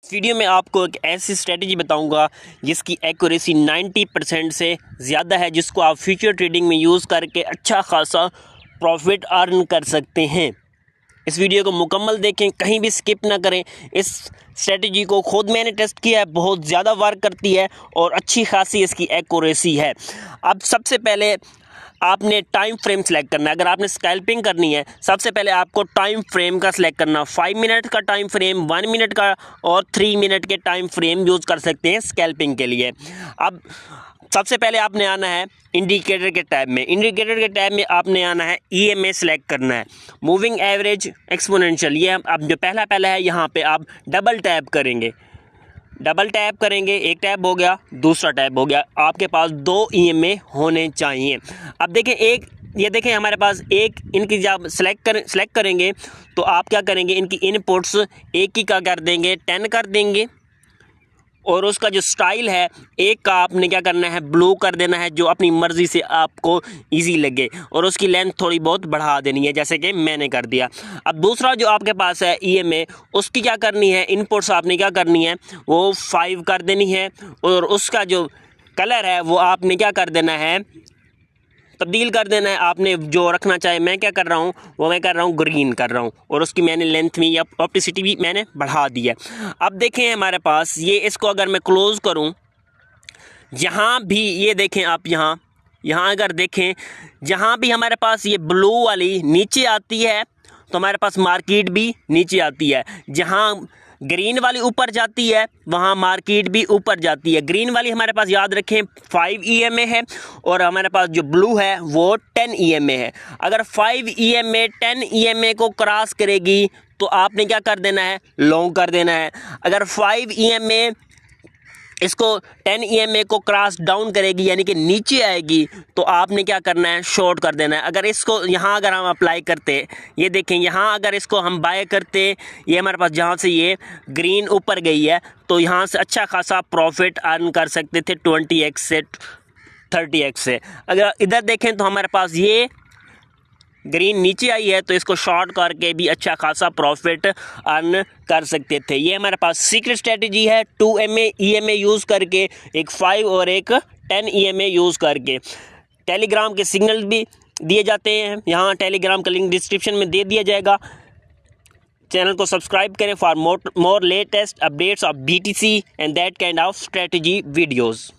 Video में आपको एक ऐसी स्ट्रेटजी बताऊंगा जिसकी एक्यूरेसी 90% से ज़्यादा है, जिसको आप फ्यूचर ट्रेडिंग में यूज़ करके अच्छा खासा प्रॉफिट अर्न कर सकते हैं। इस वीडियो को मुकम्मल देखें, कहीं भी स्किप ना करें। इस स्ट्रेटजी को खुद मैंने टेस्ट किया है, बहुत ज़्यादा वर्क करती है और अच्छी खासी इसकी एक्यूरेसी है। अब सबसे पहले आपने टाइम फ्रेम सेलेक्ट करना है। अगर आपने स्कैल्पिंग करनी है, सबसे पहले आपको टाइम फ्रेम का सिलेक्ट करना। 5 मिनट का टाइम फ्रेम, 1 मिनट का और 3 मिनट के टाइम फ्रेम यूज़ कर सकते हैं स्कैल्पिंग के लिए। अब सबसे पहले आपने आना है इंडिकेटर के टैब में। इंडिकेटर के टैब में आपने आना है EMA सेलेक्ट करना है, मूविंग एवरेज एक्सपोनेंशियल। ये अब जो पहला है, यहाँ पे आप डबल टैप करेंगे। डबल टैप करेंगे, एक टैप हो गया, दूसरा टैप हो गया। आपके पास 2 EMA होने चाहिए। अब देखें, ये देखें हमारे पास एक इनकी जब सेलेक्ट करेंगे तो आप क्या करेंगे, इनकी इनपुट्स एक ही का कर देंगे 10 कर देंगे, और उसका जो स्टाइल है एक का आपने क्या करना है, ब्लू कर देना है, जो अपनी मर्ज़ी से आपको इजी लगे, और उसकी लेंथ थोड़ी बहुत बढ़ा देनी है, जैसे कि मैंने कर दिया। अब दूसरा जो आपके पास है EMA, उसकी क्या करनी है, इनपुट्स आपने क्या करनी है, वो 5 कर देनी है, और उसका जो कलर है वो आपने क्या कर देना है, तब्दील कर देना है। आपने जो रखना चाहे, मैं क्या कर रहा हूँ, वो मैं कर रहा हूँ ग्रीन कर रहा हूँ, और उसकी मैंने लेंथ में या ऑप्टिसिटी भी मैंने बढ़ा दी है। अब देखें हमारे पास ये, इसको अगर मैं क्लोज़ करूँ, जहाँ भी ये देखें आप, यहाँ अगर देखें, जहाँ भी हमारे पास ये ब्लू वाली नीचे आती है तो हमारे पास मार्केट भी नीचे आती है। जहाँ ग्रीन वाली ऊपर जाती है वहाँ मार्केट भी ऊपर जाती है। ग्रीन वाली हमारे पास याद रखें 5 EMA है, और हमारे पास जो ब्लू है वो 10 EMA है। अगर 5 EMA 10 EMA को क्रॉस करेगी तो आपने क्या कर देना है, लॉन्ग कर देना है। अगर 5 EMA इसको 10 EMA को क्रॉस डाउन करेगी, यानी कि नीचे आएगी, तो आपने क्या करना है, शॉर्ट कर देना है। अगर इसको यहाँ अगर हम अप्लाई करते, ये देखें यहाँ अगर इसको हम बाय करते, ये हमारे पास जहाँ से ये ग्रीन ऊपर गई है, तो यहाँ से अच्छा खासा प्रॉफिट अर्न कर सकते थे 20x से 30x से। अगर इधर देखें तो हमारे पास ये ग्रीन नीचे आई है, तो इसको शॉर्ट करके भी अच्छा खासा प्रॉफिट अर्न कर सकते थे। ये हमारे पास सीक्रेट स्ट्रेटजी है, 2 EMA यूज़ करके, एक 5 और एक 10 EMA यूज़ करके। टेलीग्राम के सिग्नल भी दिए जाते हैं, यहाँ टेलीग्राम का लिंक डिस्क्रिप्शन में दे दिया जाएगा। चैनल को सब्सक्राइब करें for more latest updates of BTC and that kind of strategy videos.